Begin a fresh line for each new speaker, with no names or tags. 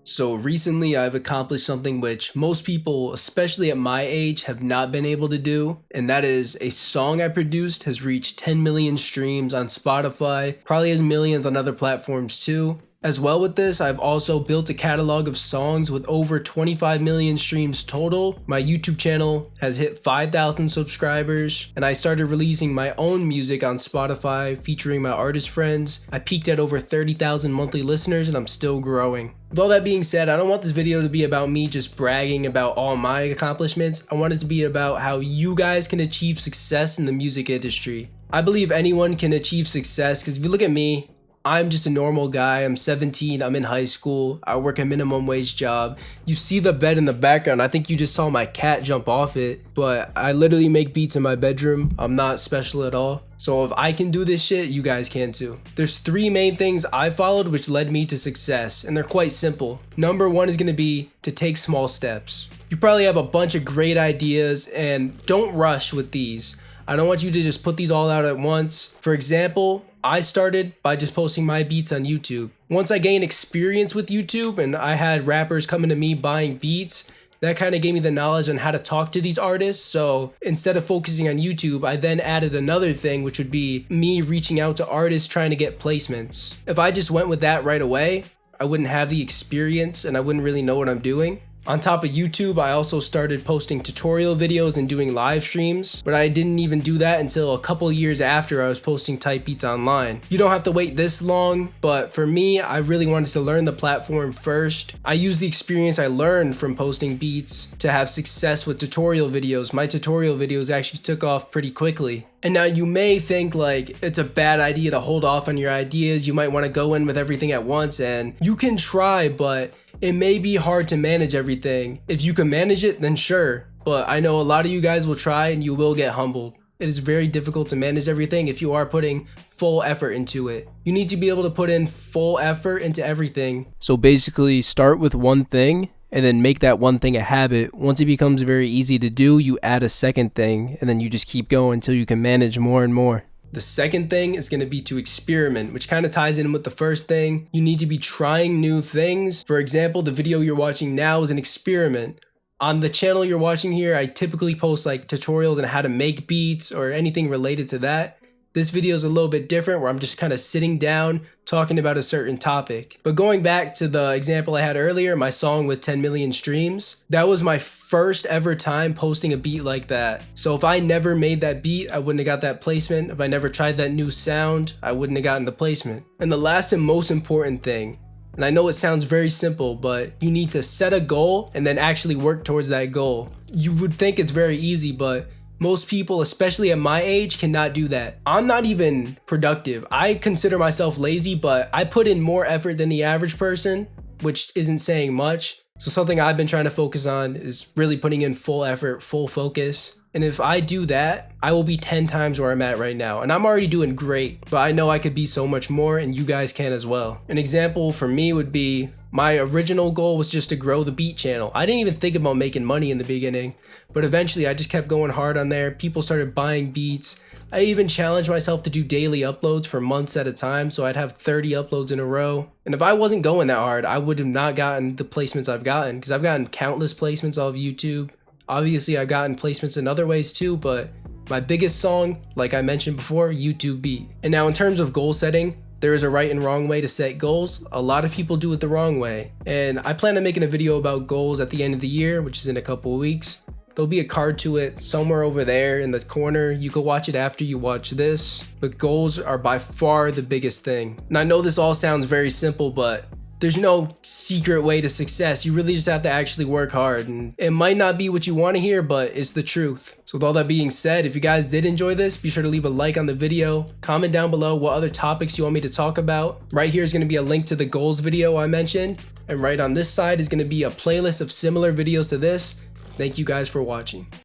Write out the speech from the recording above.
So recently I've accomplished something which most people, especially at my age, have not been able to do. And that is a song I produced has reached 10 million streams on Spotify, probably has millions on other platforms too. As well with this, I've also built a catalog of songs with over 25 million streams total. My YouTube channel has hit 5,000 subscribers, and I started releasing my own music on Spotify featuring my artist friends. I peaked at over 30,000 monthly listeners, and I'm still growing. With all that being said, I don't want this video to be about me just bragging about all my accomplishments. I want it to be about how you guys can achieve success in the music industry. I believe anyone can achieve success because if you look at me, I'm just a normal guy. I'm 17, I'm in high school, I work a minimum wage job. You see the bed in the background, I think you just saw my cat jump off it, but I literally make beats in my bedroom. I'm not special at all. So if I can do this shit, you guys can too. There's three main things I followed which led me to success, and they're quite simple. Number one is gonna be to take small steps. You probably have a bunch of great ideas, and don't rush with these. I don't want you to just put these all out at once. For example, I started by just posting my beats on YouTube. Once I gained experience with YouTube and I had rappers coming to me buying beats, that kind of gave me the knowledge on how to talk to these artists. So instead of focusing on YouTube, I then added another thing, which would be me reaching out to artists trying to get placements. If I just went with that right away, I wouldn't have the experience and I wouldn't really know what I'm doing. On top of YouTube, I also started posting tutorial videos and doing live streams, but I didn't even do that until a couple years after I was posting type beats online. You don't have to wait this long, but for me, I really wanted to learn the platform first. I used the experience I learned from posting beats to have success with tutorial videos. My tutorial videos actually took off pretty quickly. And now you may think like it's a bad idea to hold off on your ideas. You might want to go in with everything at once, and you can try, but it may be hard to manage everything. If you can manage it, then sure. But I know a lot of you guys will try and you will get humbled. It is very difficult to manage everything if you are putting full effort into it. You need to be able to put in full effort into everything. So basically start with one thing and then make that one thing a habit. Once it becomes very easy to do, you add a second thing and then you just keep going until you can manage more and more. The second thing is going to be to experiment, which kind of ties in with the first thing. You need to be trying new things. For example, the video you're watching now is an experiment. On the channel you're watching here, I typically post like tutorials on how to make beats or anything related to that. This video is a little bit different where I'm just kind of sitting down talking about a certain topic. But going back to the example I had earlier, my song with 10 million streams, that was my first ever time posting a beat like that. So if I never made that beat, I wouldn't have got that placement. If I never tried that new sound, I wouldn't have gotten the placement. And the last and most important thing, and I know it sounds very simple, but you need to set a goal and then actually work towards that goal. You would think it's very easy, but most people, especially at my age, cannot do that. I'm not even productive. I consider myself lazy, but I put in more effort than the average person, which isn't saying much. So something I've been trying to focus on is really putting in full effort, full focus. And if I do that, I will be 10 times where I'm at right now. And I'm already doing great, but I know I could be so much more and you guys can as well. An example for me would be my original goal was just to grow the beat channel. I didn't even think about making money in the beginning, but eventually I just kept going hard on there. People started buying beats. I even challenged myself to do daily uploads for months at a time, so I'd have 30 uploads in a row. And if I wasn't going that hard, I would have not gotten the placements I've gotten, because I've gotten countless placements off YouTube. Obviously, I've gotten placements in other ways too, but my biggest song, like I mentioned before, YouTube beat. And now in terms of goal setting, there is a right and wrong way to set goals. A lot of people do it the wrong way. And I plan on making a video about goals at the end of the year, which is in a couple of weeks. There'll be a card to it somewhere over there in the corner. You can watch it after you watch this. But goals are by far the biggest thing. And I know this all sounds very simple, but there's no secret way to success. You really just have to actually work hard. And it might not be what you want to hear, but it's the truth. So with all that being said, if you guys did enjoy this, be sure to leave a like on the video. Comment down below what other topics you want me to talk about. Right here is going to be a link to the goals video I mentioned. And right on this side is going to be a playlist of similar videos to this. Thank you guys for watching.